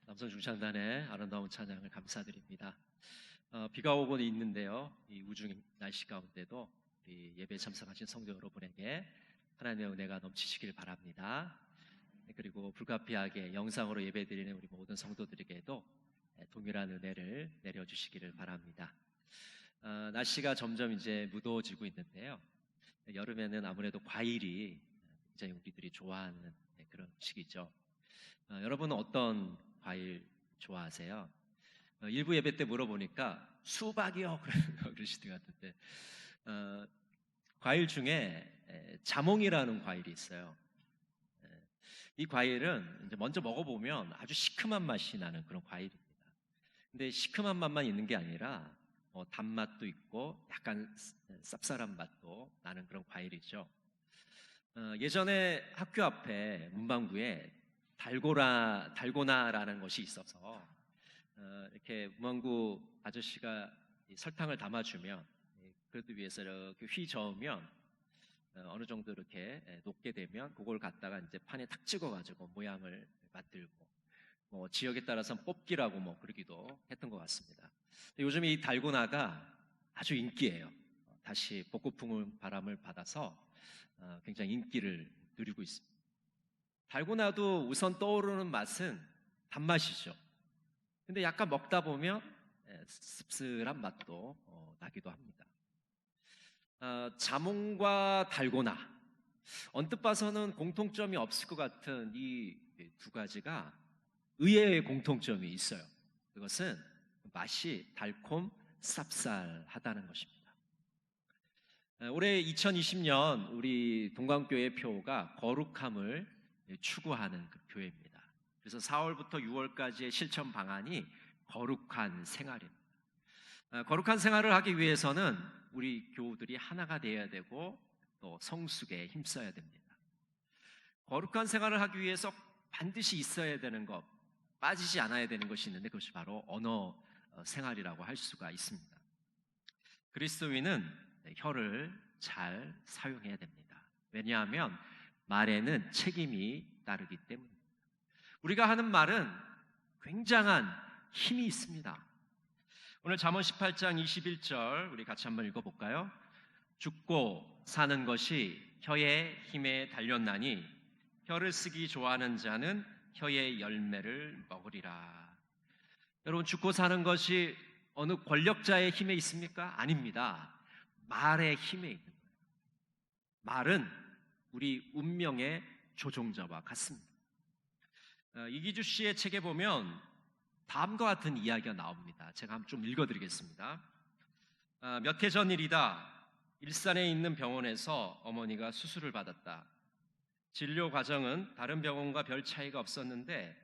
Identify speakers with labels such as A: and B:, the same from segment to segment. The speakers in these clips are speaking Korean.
A: 남성 중창단의 아름다운 찬양을 감사드립니다. 비가 오고 있는데요. 이 우중 날씨 가운데도 우리 예배에 참석하신 성도 여러분에게 하나님의 은혜가 넘치시길 바랍니다. 그리고 불가피하게 영상으로 예배드리는 우리 모든 성도들에게도 동일한 은혜를 내려주시기를 바랍니다. 날씨가 점점 이제 무더워지고 있는데요. 여름에는 아무래도 과일이 굉장히 우리들이 좋아하는 그런 시기죠. 여러분은 어떤 과일 좋아하세요? 일부 예배 때 물어보니까 수박이요 그러시는 것 같은데, 과일 중에 자몽이라는 과일이 있어요. 이 과일은 이제 먼저 먹어보면 아주 시큼한 맛이 나는 그런 과일입니다. 근데 시큼한 맛만 있는 게 아니라 단맛도 있고 약간 쌉쌀한 맛도 나는 그런 과일이죠. 예전에 학교 앞에 문방구에 달고나라는 것이 있어서 이렇게 문방구 아저씨가 설탕을 담아주면 그래도 위해서 이렇게 휘 저으면 어느 정도 이렇게 녹게 되면 그걸 갖다가 이제 판에 탁 찍어가지고 모양을 만들고 지역에 따라서는 뽑기라고 그러기도 했던 것 같습니다. 요즘 이 달고나가 아주 인기예요. 다시 복고풍 바람을 받아서 굉장히 인기를 누리고 있습니다. 달고나도 우선 떠오르는 맛은 단맛이죠. 근데 약간 먹다 보면 씁쓸한 맛도 나기도 합니다. 자몽과 달고나, 언뜻 봐서는 공통점이 없을 것 같은 이 두 가지가 의외의 공통점이 있어요. 그것은 맛이 달콤 쌉쌀하다는 것입니다. 올해 2020년 우리 동광교회 표가 거룩함을 추구하는 그 교회입니다. 그래서 4월부터 6월까지의 실천 방안이 거룩한 생활입니다. 거룩한 생활을 하기 위해서는 우리 교우들이 하나가 되어야 되고 또 성숙에 힘써야 됩니다. 거룩한 생활을 하기 위해서 반드시 있어야 되는 것, 빠지지 않아야 되는 것이 있는데 그것이 바로 언어 생활이라고 할 수가 있습니다. 그리스도인은 혀를 잘 사용해야 됩니다. 왜냐하면 말에는 책임이 따르기 때문입니다. 우리가 하는 말은 굉장한 힘이 있습니다. 오늘 잠언 18장 21절 우리 같이 한번 읽어볼까요? 죽고 사는 것이 혀의 힘에 달렸나니 혀를 쓰기 좋아하는 자는 혀의 열매를 먹으리라. 여러분, 죽고 사는 것이 어느 권력자의 힘에 있습니까? 아닙니다. 말의 힘에 있는 거예요. 말은 우리 운명의 조종자와 같습니다. 이기주 씨의 책에 보면 다음과 같은 이야기가 나옵니다. 제가 한번 좀 읽어드리겠습니다. 몇 해 전 일이다. 일산에 있는 병원에서 어머니가 수술을 받았다. 진료 과정은 다른 병원과 별 차이가 없었는데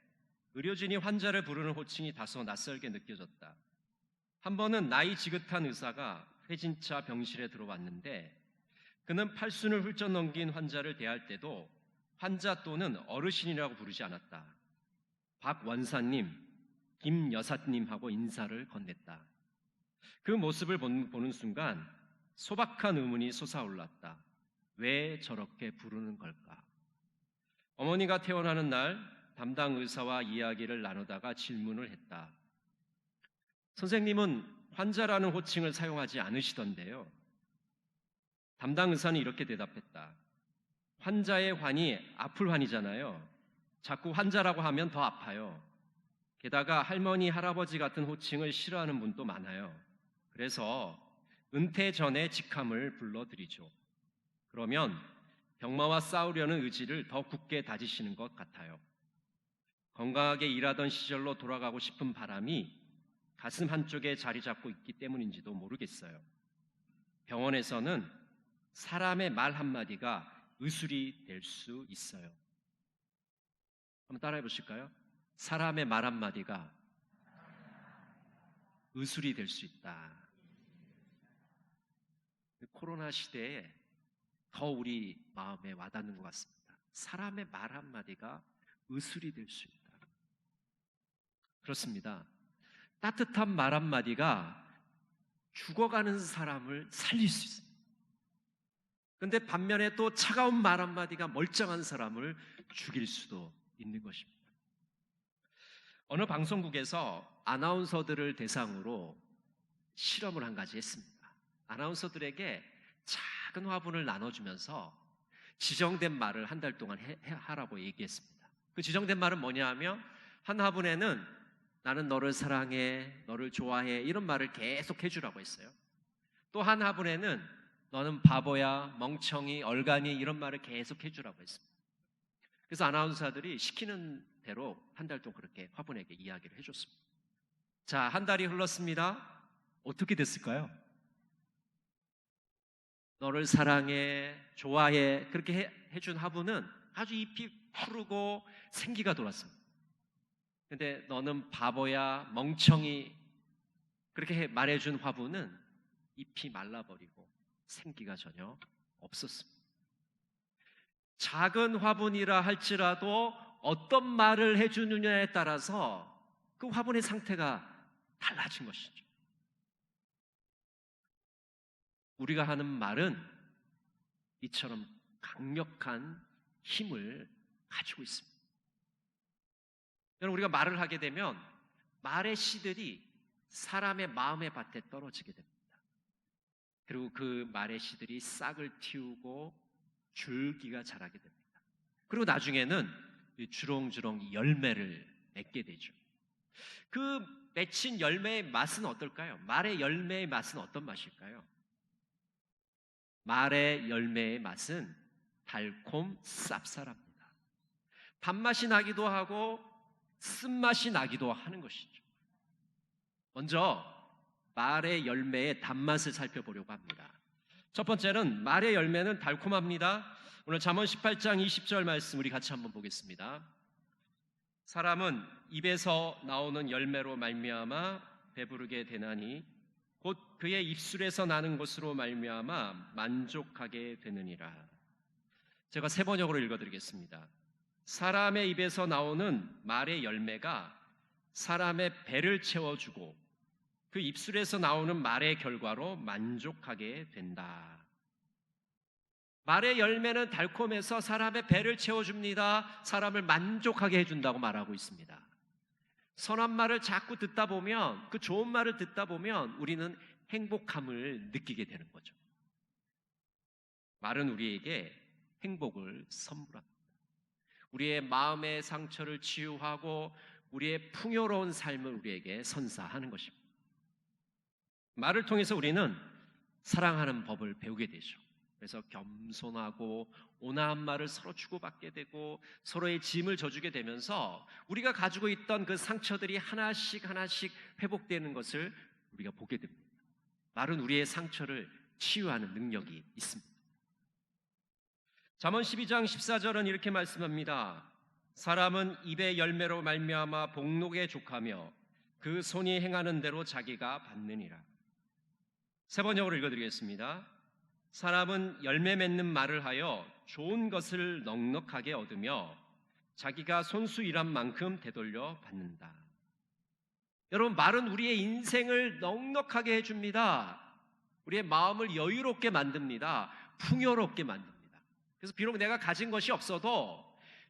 A: 의료진이 환자를 부르는 호칭이 다소 낯설게 느껴졌다. 한 번은 나이 지긋한 의사가 회진차 병실에 들어왔는데 그는 팔순을 훌쩍 넘긴 환자를 대할 때도 환자 또는 어르신이라고 부르지 않았다. 박 원사님, 김 여사님하고 인사를 건넸다. 그 모습을 보는 순간 소박한 의문이 솟아올랐다. 왜 저렇게 부르는 걸까? 어머니가 퇴원하는 날 담당 의사와 이야기를 나누다가 질문을 했다. 선생님은 환자라는 호칭을 사용하지 않으시던데요. 담당 의사는 이렇게 대답했다. 환자의 환이 아플 환이잖아요. 자꾸 환자라고 하면 더 아파요. 게다가 할머니, 할아버지 같은 호칭을 싫어하는 분도 많아요. 그래서 은퇴 전에 직함을 불러드리죠. 그러면 병마와 싸우려는 의지를 더 굳게 다지시는 것 같아요. 건강하게 일하던 시절로 돌아가고 싶은 바람이 가슴 한쪽에 자리 잡고 있기 때문인지도 모르겠어요. 병원에서는 사람의 말 한마디가 의술이 될 수 있어요. 한번 따라해 보실까요? 사람의 말 한마디가 의술이 될 수 있다. 코로나 시대에 더 우리 마음에 와닿는 것 같습니다. 사람의 말 한마디가 의술이 될 수 있다. 그렇습니다. 따뜻한 말 한마디가 죽어가는 사람을 살릴 수 있습니다. 그런데 반면에 또 차가운 말 한마디가 멀쩡한 사람을 죽일 수도 있는 것입니다. 어느 방송국에서 아나운서들을 대상으로 실험을 한 가지 했습니다. 아나운서들에게 작은 화분을 나눠주면서 지정된 말을 한 달 동안 하라고 얘기했습니다. 그 지정된 말은 뭐냐 하면 한 화분에는 나는 너를 사랑해, 너를 좋아해 이런 말을 계속 해주라고 했어요. 또 한 화분에는 너는 바보야, 멍청이, 얼간이 이런 말을 계속 해주라고 했습니다. 그래서 아나운서들이 시키는 대로 한 달 동안 그렇게 화분에게 이야기를 해줬습니다. 자, 한 달이 흘렀습니다. 어떻게 됐을까요? 너를 사랑해, 좋아해 그렇게 해준 화분은 아주 잎이 푸르고 생기가 돌았습니다. 근데 너는 바보야, 멍청이 그렇게 말해준 화분은 잎이 말라버리고 생기가 전혀 없었습니다. 작은 화분이라 할지라도 어떤 말을 해주느냐에 따라서 그 화분의 상태가 달라진 것이죠. 우리가 하는 말은 이처럼 강력한 힘을 가지고 있습니다. 여러분, 우리가 말을 하게 되면 말의 씨들이 사람의 마음의 밭에 떨어지게 됩니다. 그리고 그 말의 씨들이 싹을 틔우고 줄기가 자라게 됩니다. 그리고 나중에는 주렁주렁 열매를 맺게 되죠. 그 맺힌 열매의 맛은 어떨까요? 말의 열매의 맛은 어떤 맛일까요? 말의 열매의 맛은 달콤 쌉쌀합니다. 단맛이 나기도 하고 쓴맛이 나기도 하는 것이죠. 먼저 말의 열매의 단맛을 살펴보려고 합니다. 첫 번째는 말의 열매는 달콤합니다. 오늘 잠언 18장 20절 말씀 우리 같이 한번 보겠습니다. 사람은 입에서 나오는 열매로 말미암아 배부르게 되나니 곧 그의 입술에서 나는 것으로 말미암아 만족하게 되느니라. 제가 세 번역으로 읽어드리겠습니다. 사람의 입에서 나오는 말의 열매가 사람의 배를 채워주고 그 입술에서 나오는 말의 결과로 만족하게 된다. 말의 열매는 달콤해서 사람의 배를 채워줍니다. 사람을 만족하게 해준다고 말하고 있습니다. 선한 말을 자꾸 듣다 보면, 그 좋은 말을 듣다 보면 우리는 행복함을 느끼게 되는 거죠. 말은 우리에게 행복을 선물합니다. 우리의 마음의 상처를 치유하고 우리의 풍요로운 삶을 우리에게 선사하는 것입니다. 말을 통해서 우리는 사랑하는 법을 배우게 되죠. 그래서 겸손하고 온화한 말을 서로 주고받게 되고 서로의 짐을 져주게 되면서 우리가 가지고 있던 그 상처들이 하나씩 회복되는 것을 우리가 보게 됩니다. 말은 우리의 상처를 치유하는 능력이 있습니다. 잠언 12장 14절은 이렇게 말씀합니다. 사람은 입의 열매로 말미암아 복록에 족하며 그 손이 행하는 대로 자기가 받느니라. 세 번역으로 읽어드리겠습니다. 사람은 열매 맺는 말을 하여 좋은 것을 넉넉하게 얻으며 자기가 손수 일한 만큼 되돌려 받는다. 여러분, 말은 우리의 인생을 넉넉하게 해줍니다. 우리의 마음을 여유롭게 만듭니다. 풍요롭게 만듭니다. 그래서 비록 내가 가진 것이 없어도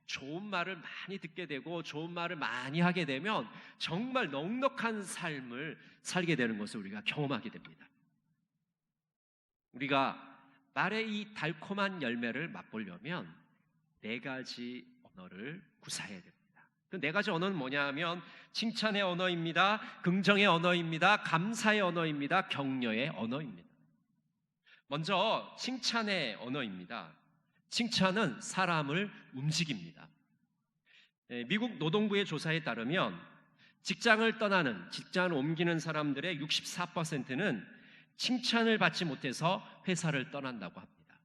A: 좋은 말을 많이 듣게 되고 좋은 말을 많이 하게 되면 정말 넉넉한 삶을 살게 되는 것을 우리가 경험하게 됩니다. 우리가 말의 이 달콤한 열매를 맛보려면 네 가지 언어를 구사해야 됩니다. 그 네 가지 언어는 뭐냐 하면 칭찬의 언어입니다. 긍정의 언어입니다. 감사의 언어입니다. 격려의 언어입니다. 먼저 칭찬의 언어입니다. 칭찬은 사람을 움직입니다. 미국 노동부의 조사에 따르면 직장을 옮기는 사람들의 64%는 칭찬을 받지 못해서 회사를 떠난다고 합니다.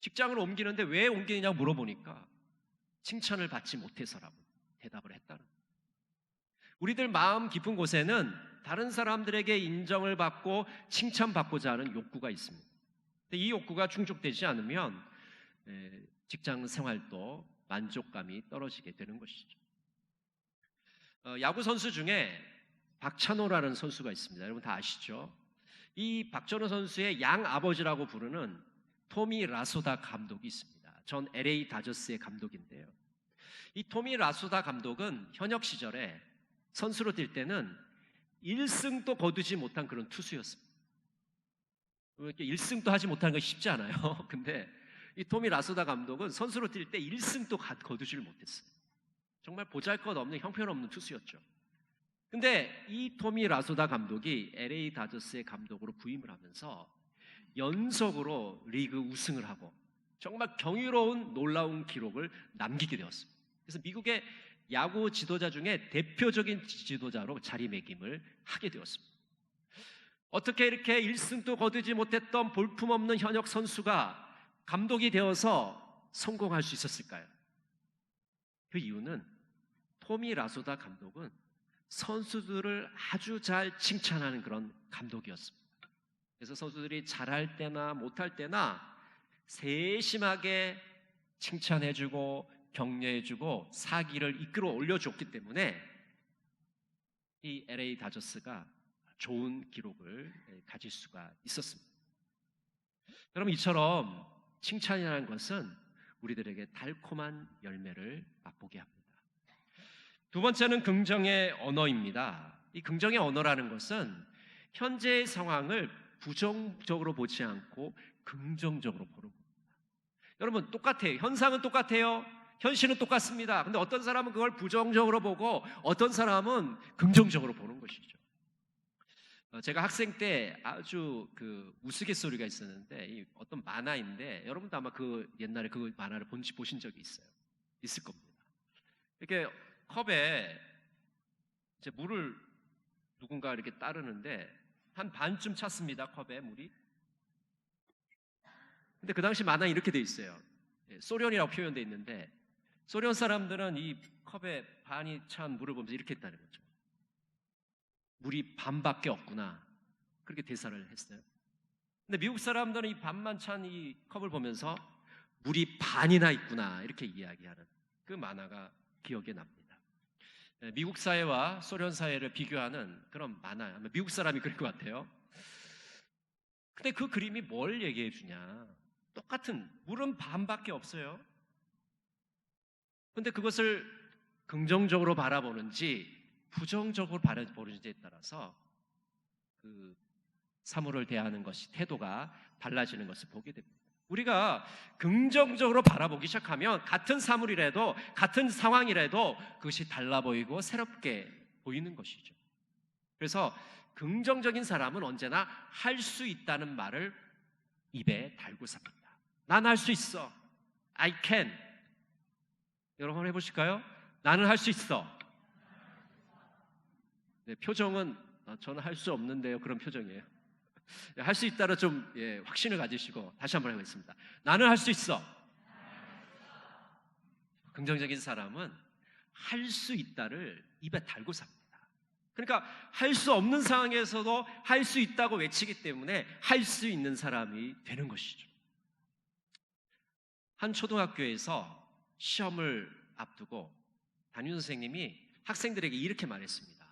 A: 직장을 옮기는데 왜 옮기느냐고 물어보니까 칭찬을 받지 못해서라고 대답을 했다는 거예요. 우리들 마음 깊은 곳에는 다른 사람들에게 인정을 받고 칭찬받고자 하는 욕구가 있습니다. 이 욕구가 충족되지 않으면 직장 생활도 만족감이 떨어지게 되는 것이죠. 야구 선수 중에 박찬호라는 선수가 있습니다. 여러분 다 아시죠? 이 박찬호 선수의 양 아버지라고 부르는 토미 라소다 감독이 있습니다. 전 LA 다저스의 감독인데요. 이 토미 라소다 감독은 현역 시절에 선수로 뛸 때는 1승도 거두지 못한 그런 투수였습니다. 이렇게 1승도 하지 못하는 건 쉽지 않아요. 근데 이 토미 라소다 감독은 선수로 뛸 때 1승도 거두지를 못했어요. 정말 보잘것없는 형편없는 투수였죠. 근데 이 토미 라소다 감독이 LA 다저스의 감독으로 부임을 하면서 연속으로 리그 우승을 하고 정말 경이로운 놀라운 기록을 남기게 되었습니다. 그래서 미국의 야구 지도자 중에 대표적인 지도자로 자리매김을 하게 되었습니다. 어떻게 이렇게 1승도 거두지 못했던 볼품없는 현역 선수가 감독이 되어서 성공할 수 있었을까요? 그 이유는 토미 라소다 감독은 선수들을 아주 잘 칭찬하는 그런 감독이었습니다. 그래서 선수들이 잘할 때나 못할 때나 세심하게 칭찬해주고 격려해주고 사기를 이끌어 올려줬기 때문에 이 LA 다저스가 좋은 기록을 가질 수가 있었습니다. 여러분, 이처럼 칭찬이라는 것은 우리들에게 달콤한 열매를 맛보게 합니다. 두 번째는 긍정의 언어입니다. 이 긍정의 언어라는 것은 현재의 상황을 부정적으로 보지 않고 긍정적으로 보는 겁니다. 여러분, 똑같아요. 현상은 똑같아요. 현실은 똑같습니다. 근데 어떤 사람은 그걸 부정적으로 보고 어떤 사람은 긍정적으로 보는 것이죠. 제가 학생 때 아주 그 우스갯소리가 있었는데, 이 어떤 만화인데, 여러분도 아마 그 옛날에 그 만화를 보신 적이 있을 겁니다. 이렇게 컵에 이제 물을 누군가 이렇게 따르는데 한 반쯤 찼습니다. 컵에 물이. 근데 그 당시 만화에 이렇게 돼 있어요. 소련이라고 표현돼 있는데, 소련 사람들은 이 컵에 반이 찬 물을 보면서 이렇게 했다는 거죠. 물이 반밖에 없구나. 그렇게 대사를 했어요. 근데 미국 사람들은 이 반만 찬 이 컵을 보면서 물이 반이나 있구나, 이렇게 이야기하는 그 만화가 기억에 납니다. 미국 사회와 소련 사회를 비교하는 그런 만화, 미국 사람이 그럴 것 같아요. 근데 그 그림이 뭘 얘기해 주냐? 똑같은 물은 반밖에 없어요. 근데 그것을 긍정적으로 바라보는지 부정적으로 바라보는지에 따라서 그 사물을 대하는 것이, 태도가 달라지는 것을 보게 됩니다. 우리가 긍정적으로 바라보기 시작하면 같은 사물이라도, 같은 상황이라도 그것이 달라 보이고 새롭게 보이는 것이죠. 그래서 긍정적인 사람은 언제나 할 수 있다는 말을 입에 달고 삽니다. 난 할 수 있어. I can. 여러분 한번 해보실까요? 나는 할 수 있어. 네, 표정은 저는 할 수 없는데요, 그런 표정이에요. 할 수 있다로 좀 확신을 가지시고 다시 한번 해보겠습니다. 나는 할 수 있어. 긍정적인 사람은 할 수 있다를 입에 달고 삽니다. 그러니까 할 수 없는 상황에서도 할 수 있다고 외치기 때문에 할 수 있는 사람이 되는 것이죠. 한 초등학교에서 시험을 앞두고 담임 선생님이 학생들에게 이렇게 말했습니다.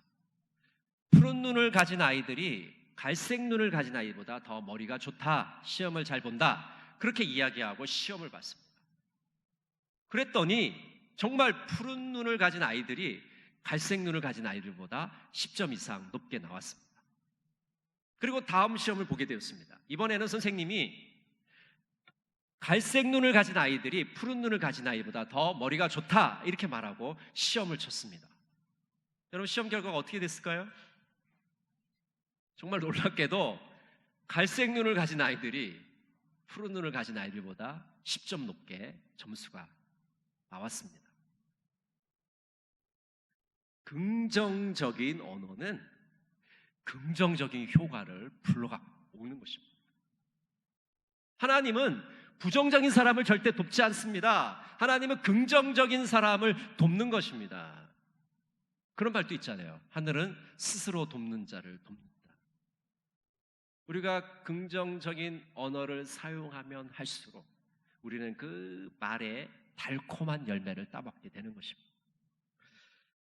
A: 푸른 눈을 가진 아이들이 갈색 눈을 가진 아이보다 더 머리가 좋다, 시험을 잘 본다, 그렇게 이야기하고 시험을 봤습니다. 그랬더니 정말 푸른 눈을 가진 아이들이 갈색 눈을 가진 아이들보다 10점 이상 높게 나왔습니다. 그리고 다음 시험을 보게 되었습니다. 이번에는 선생님이 갈색 눈을 가진 아이들이 푸른 눈을 가진 아이보다 더 머리가 좋다, 이렇게 말하고 시험을 쳤습니다. 여러분, 시험 결과가 어떻게 됐을까요? 정말 놀랍게도 갈색 눈을 가진 아이들이 푸른 눈을 가진 아이들보다 10점 높게 점수가 나왔습니다. 긍정적인 언어는 긍정적인 효과를 불러오는 것입니다. 하나님은 부정적인 사람을 절대 돕지 않습니다. 하나님은 긍정적인 사람을 돕는 것입니다. 그런 말도 있잖아요. 하늘은 스스로 돕는 자를 돕는다. 우리가 긍정적인 언어를 사용하면 할수록 우리는 그 말에 달콤한 열매를 따먹게 되는 것입니다.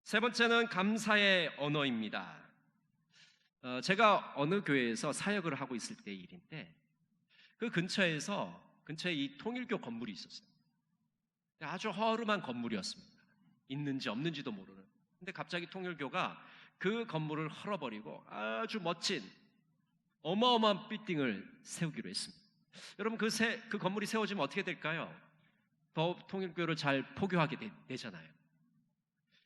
A: 세 번째는 감사의 언어입니다. 제가 어느 교회에서 사역을 하고 있을 때 일인데, 그 근처에 이 통일교 건물이 있었어요. 아주 허름한 건물이었습니다. 있는지 없는지도 모르는. 근데 갑자기 통일교가 그 건물을 헐어버리고 아주 멋진 어마어마한 빌딩을 세우기로 했습니다. 여러분 그 건물이 세워지면 어떻게 될까요? 더 통일교를 잘 포교하게 되잖아요.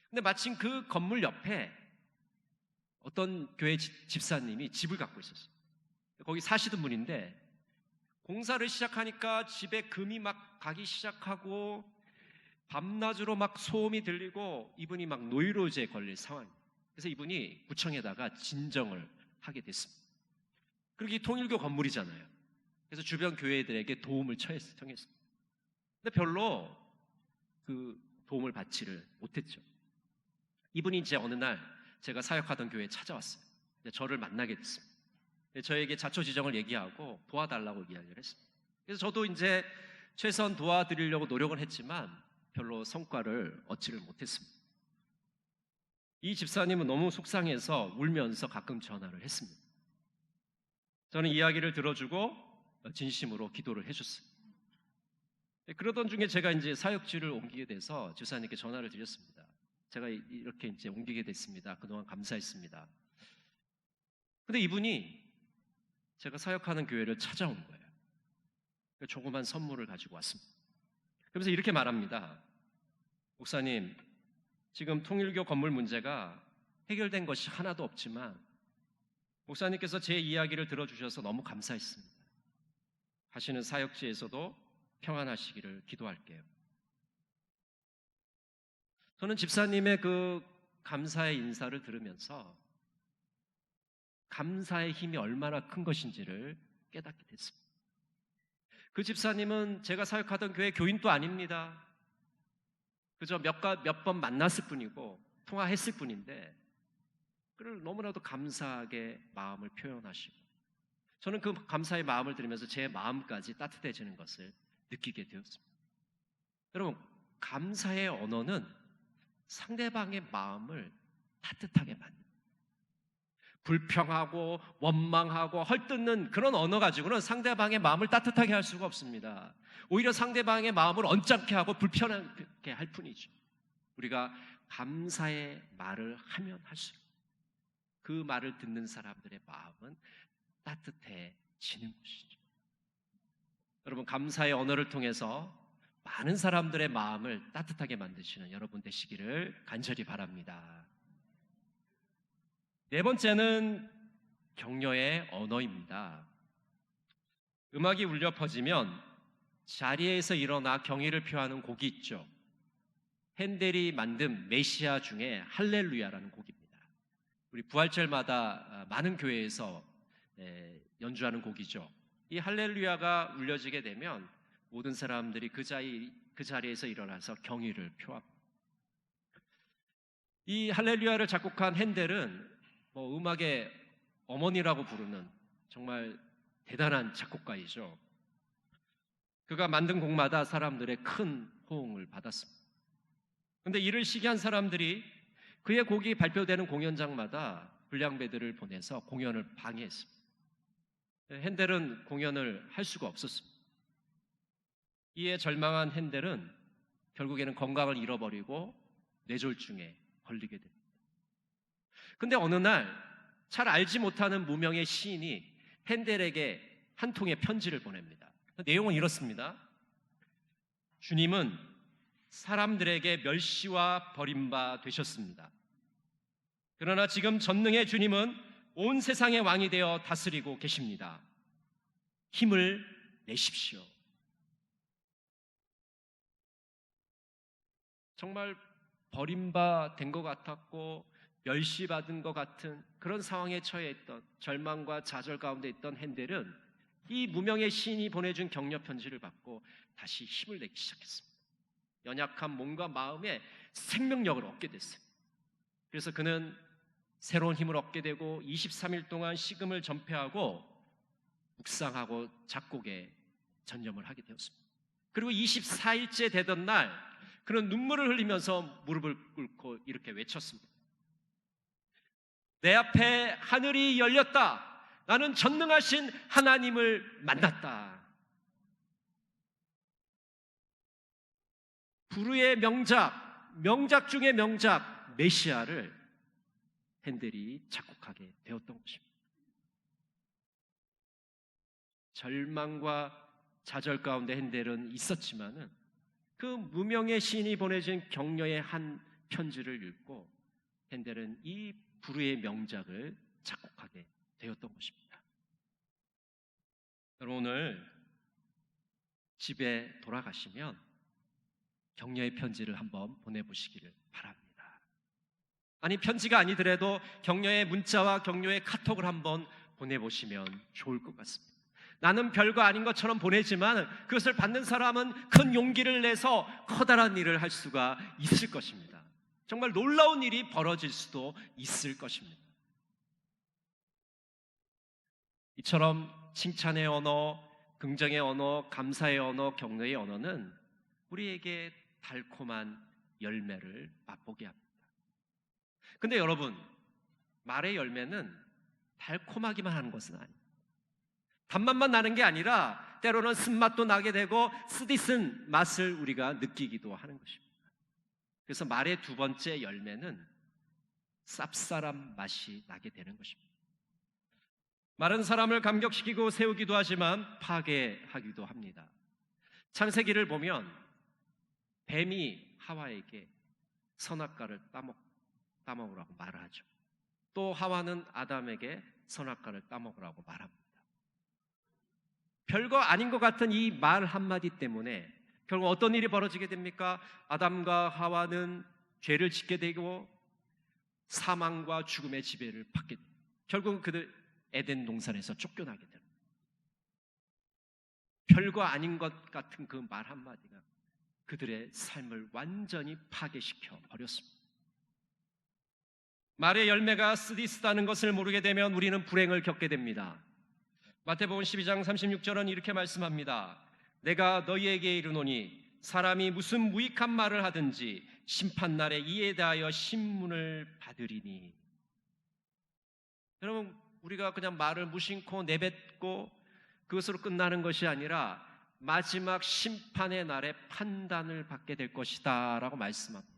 A: 근데 마침 그 건물 옆에 어떤 교회 집사님이 집을 갖고 있었어요. 거기 사시던 분인데 공사를 시작하니까 집에 금이 막 가기 시작하고 밤낮으로 막 소음이 들리고 이분이 막 노이로제에 걸릴 상황입니다. 그래서 이분이 구청에다가 진정을 하게 됐습니다. 그리고 이 통일교 건물이잖아요. 그래서 주변 교회들에게 도움을 청했습니다. 근데 별로 그 도움을 받지를 못했죠. 이분이 이제 어느 날 제가 사역하던 교회에 찾아왔어요. 저를 만나게 됐습니다. 저에게 자초지정을 얘기하고 도와달라고 이야기를 했습니다. 그래서 저도 이제 최선 도와드리려고 노력을 했지만 별로 성과를 얻지를 못했습니다. 이 집사님은 너무 속상해서 울면서 가끔 전화를 했습니다. 저는 이야기를 들어주고 진심으로 기도를 해줬어요. 그러던 중에 제가 이제 사역지를 옮기게 돼서 집사님께 전화를 드렸습니다. 제가 이렇게 이제 옮기게 됐습니다. 그동안 감사했습니다. 근데 이분이 제가 사역하는 교회를 찾아온 거예요. 조그만 선물을 가지고 왔습니다. 그러면서 이렇게 말합니다. 목사님, 지금 통일교 건물 문제가 해결된 것이 하나도 없지만 목사님께서 제 이야기를 들어주셔서 너무 감사했습니다. 하시는 사역지에서도 평안하시기를 기도할게요. 저는 집사님의 그 감사의 인사를 들으면서 감사의 힘이 얼마나 큰 것인지를 깨닫게 됐습니다. 그 집사님은 제가 사역하던 교회 교인도 아닙니다. 그저 몇 번 만났을 뿐이고 통화했을 뿐인데 그를 너무나도 감사하게 마음을 표현하시고 저는 그 감사의 마음을 들으면서 제 마음까지 따뜻해지는 것을 느끼게 되었습니다. 여러분, 감사의 언어는 상대방의 마음을 따뜻하게 만듭니다. 불평하고 원망하고 헐뜯는 그런 언어 가지고는 상대방의 마음을 따뜻하게 할 수가 없습니다. 오히려 상대방의 마음을 언짢게 하고 불편하게 할 뿐이죠. 우리가 감사의 말을 하면 할수록 그 말을 듣는 사람들의 마음은 따뜻해지는 것이죠. 여러분, 감사의 언어를 통해서 많은 사람들의 마음을 따뜻하게 만드시는 여러분 되시기를 간절히 바랍니다. 네 번째는 격려의 언어입니다. 음악이 울려 퍼지면 자리에서 일어나 경의를 표하는 곡이 있죠. 핸델이 만든 메시아 중에 할렐루야라는 곡입니다. 우리 부활절마다 많은 교회에서 연주하는 곡이죠. 이 할렐루야가 울려지게 되면 모든 사람들이 그 자리에서 일어나서 경의를 표합니다. 이 할렐루야를 작곡한 핸델은 음악의 어머니라고 부르는 정말 대단한 작곡가이죠. 그가 만든 곡마다 사람들의 큰 호응을 받았습니다. 그런데 이를 시기한 사람들이 그의 곡이 발표되는 공연장마다 불량배들을 보내서 공연을 방해했습니다. 핸델은 공연을 할 수가 없었습니다. 이에 절망한 핸델은 결국에는 건강을 잃어버리고 뇌졸중에 걸리게 됩니다. 근데 어느 날 잘 알지 못하는 무명의 시인이 핸델에게 한 통의 편지를 보냅니다. 내용은 이렇습니다. 주님은 사람들에게 멸시와 버림바 되셨습니다. 그러나 지금 전능의 주님은 온 세상의 왕이 되어 다스리고 계십니다. 힘을 내십시오. 정말 버림받은 것 같았고 멸시받은 것 같은 그런 상황에 처해 있던 절망과 좌절 가운데 있던 핸델은 이 무명의 시인이 보내준 격려 편지를 받고 다시 힘을 내기 시작했습니다. 연약한 몸과 마음에 생명력을 얻게 됐어요. 그래서 그는 새로운 힘을 얻게 되고 23일 동안 식음을 전폐하고 묵상하고 작곡에 전념을 하게 되었습니다. 그리고 24일째 되던 날 그는 눈물을 흘리면서 무릎을 꿇고 이렇게 외쳤습니다. 내 앞에 하늘이 열렸다. 나는 전능하신 하나님을 만났다. 부르의 명작 명작 중의 명작 메시아를 핸델이 작곡하게 되었던 것입니다. 절망과 좌절 가운데 핸델은 있었지만은 그 무명의 시인이 보내준 격려의 한 편지를 읽고 핸델은 이 불후의 명작을 작곡하게 되었던 것입니다. 여러분, 오늘 집에 돌아가시면 격려의 편지를 한번 보내보시기를 바랍니다. 아니, 편지가 아니더라도 격려의 문자와 격려의 카톡을 한번 보내보시면 좋을 것 같습니다. 나는 별거 아닌 것처럼 보내지만 그것을 받는 사람은 큰 용기를 내서 커다란 일을 할 수가 있을 것입니다. 정말 놀라운 일이 벌어질 수도 있을 것입니다. 이처럼 칭찬의 언어, 긍정의 언어, 감사의 언어, 격려의 언어는 우리에게 달콤한 열매를 맛보게 합니다. 근데 여러분, 말의 열매는 달콤하기만 하는 것은 아닙니다. 단맛만 나는 게 아니라 때로는 쓴맛도 나게 되고 쓰디쓴 맛을 우리가 느끼기도 하는 것입니다. 그래서 말의 두 번째 열매는 쌉쌀한 맛이 나게 되는 것입니다. 말은 사람을 감격시키고 세우기도 하지만 파괴하기도 합니다. 창세기를 보면 뱀이 하와에게 선악과를 따먹으라고 말을 하죠. 또 하와는 아담에게 선악과를 따먹으라고 말합니다. 별거 아닌 것 같은 이 말 한마디 때문에 결국 어떤 일이 벌어지게 됩니까? 아담과 하와는 죄를 짓게 되고 사망과 죽음의 지배를 받게 됩니다. 결국 그들 에덴 동산에서 쫓겨나게 됩니다. 별거 아닌 것 같은 그 말 한마디가 그들의 삶을 완전히 파괴시켜 버렸습니다. 말의 열매가 쓰디쓰다는 것을 모르게 되면 우리는 불행을 겪게 됩니다. 마태복음 12장 36절은 이렇게 말씀합니다. 내가 너희에게 이르노니 사람이 무슨 무익한 말을 하든지 심판날에 이에 대하여 신문을 받으리니. 여러분, 우리가 그냥 말을 무심코 내뱉고 그것으로 끝나는 것이 아니라 마지막 심판의 날에 판단을 받게 될 것이다 라고 말씀합니다.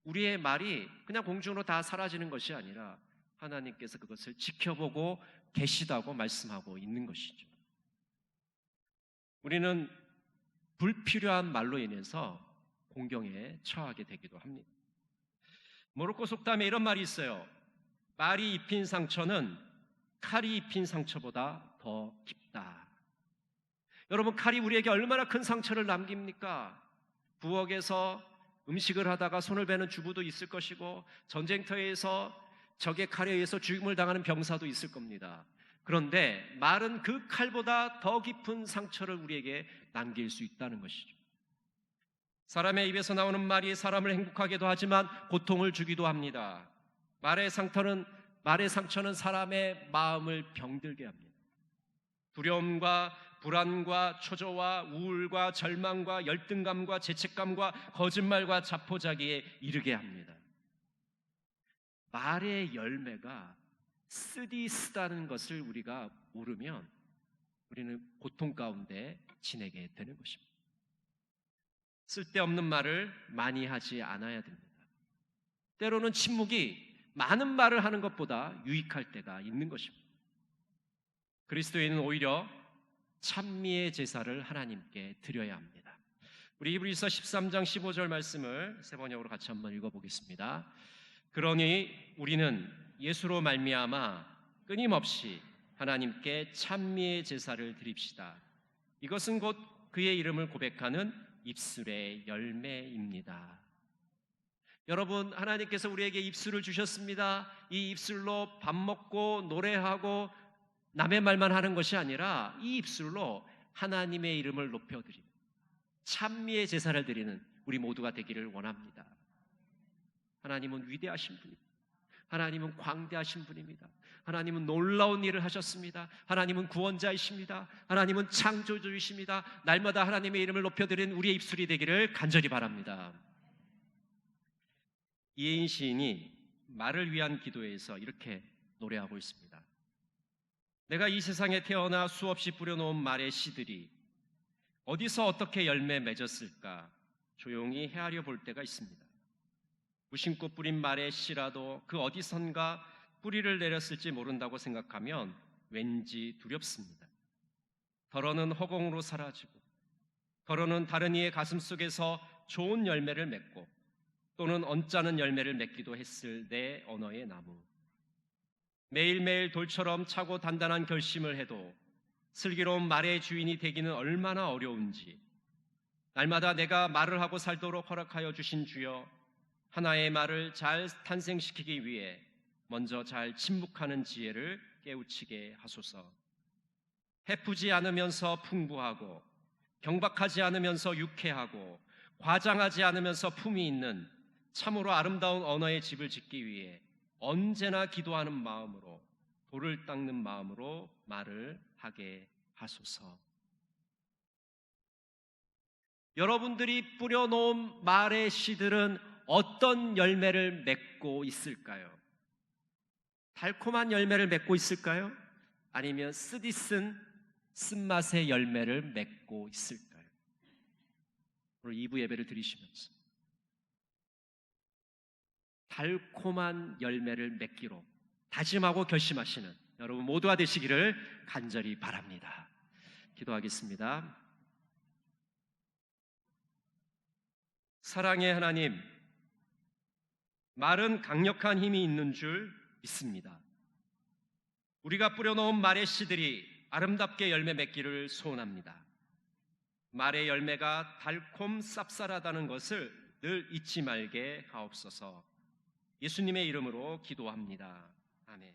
A: 우리의 말이 그냥 공중으로 다 사라지는 것이 아니라 하나님께서 그것을 지켜보고 계시다고 말씀하고 있는 것이죠. 우리는 불필요한 말로 인해서 공경에 처하게 되기도 합니다. 모로코 속담에 이런 말이 있어요. 말이 입힌 상처는 칼이 입힌 상처보다 더 깊다. 여러분, 칼이 우리에게 얼마나 큰 상처를 남깁니까? 부엌에서 음식을 하다가 손을 베는 주부도 있을 것이고 전쟁터에서 적의 칼에 의해서 죽임을 당하는 병사도 있을 겁니다. 그런데 말은 그 칼보다 더 깊은 상처를 우리에게 남길 수 있다는 것이죠. 사람의 입에서 나오는 말이 사람을 행복하게도 하지만 고통을 주기도 합니다. 말의 상처는 사람의 마음을 병들게 합니다. 두려움과 불안과 초조와 우울과 절망과 열등감과 죄책감과 거짓말과 자포자기에 이르게 합니다. 말의 열매가 쓰디쓰다는 것을 우리가 모르면 우리는 고통 가운데 지내게 되는 것입니다. 쓸데없는 말을 많이 하지 않아야 됩니다. 때로는 침묵이 많은 말을 하는 것보다 유익할 때가 있는 것입니다. 그리스도인은 오히려 찬미의 제사를 하나님께 드려야 합니다. 우리 히브리서 13장 15절 말씀을 세 번역으로 같이 한번 읽어보겠습니다. 그러니 우리는 예수로 말미암아 끊임없이 하나님께 찬미의 제사를 드립시다. 이것은 곧 그의 이름을 고백하는 입술의 열매입니다. 여러분, 하나님께서 우리에게 입술을 주셨습니다. 이 입술로 밥 먹고 노래하고 남의 말만 하는 것이 아니라 이 입술로 하나님의 이름을 높여드립니다. 찬미의 제사를 드리는 우리 모두가 되기를 원합니다. 하나님은 위대하신 분입니다. 하나님은 광대하신 분입니다. 하나님은 놀라운 일을 하셨습니다. 하나님은 구원자이십니다. 하나님은 창조주이십니다. 날마다 하나님의 이름을 높여드리는 우리의 입술이 되기를 간절히 바랍니다. 이혜인 시인이 말을 위한 기도에서 이렇게 노래하고 있습니다. 내가 이 세상에 태어나 수없이 뿌려놓은 말의 씨들이 어디서 어떻게 열매 맺었을까 조용히 헤아려 볼 때가 있습니다. 무심코 뿌린 말의 씨라도 그 어디선가 뿌리를 내렸을지 모른다고 생각하면 왠지 두렵습니다. 더러는 허공으로 사라지고, 더러는 다른 이의 가슴 속에서 좋은 열매를 맺고 또는 언짢은 열매를 맺기도 했을 내 언어의 나무. 매일매일 돌처럼 차고 단단한 결심을 해도 슬기로운 말의 주인이 되기는 얼마나 어려운지, 날마다 내가 말을 하고 살도록 허락하여 주신 주여, 하나의 말을 잘 탄생시키기 위해 먼저 잘 침묵하는 지혜를 깨우치게 하소서. 해프지 않으면서 풍부하고 경박하지 않으면서 유쾌하고 과장하지 않으면서 품이 있는 참으로 아름다운 언어의 집을 짓기 위해 언제나 기도하는 마음으로, 돌을 닦는 마음으로 말을 하게 하소서. 여러분들이 뿌려놓은 말의 씨들은 어떤 열매를 맺고 있을까요? 달콤한 열매를 맺고 있을까요? 아니면 쓰디쓴 쓴맛의 열매를 맺고 있을까요? 오늘 2부 예배를 드리시면서 달콤한 열매를 맺기로 다짐하고 결심하시는 여러분 모두가 되시기를 간절히 바랍니다. 기도하겠습니다. 사랑의 하나님, 말은 강력한 힘이 있는 줄 믿습니다. 우리가 뿌려놓은 말의 씨들이 아름답게 열매 맺기를 소원합니다. 말의 열매가 달콤 쌉쌀하다는 것을 늘 잊지 말게 하옵소서. 예수님의 이름으로 기도합니다. 아멘.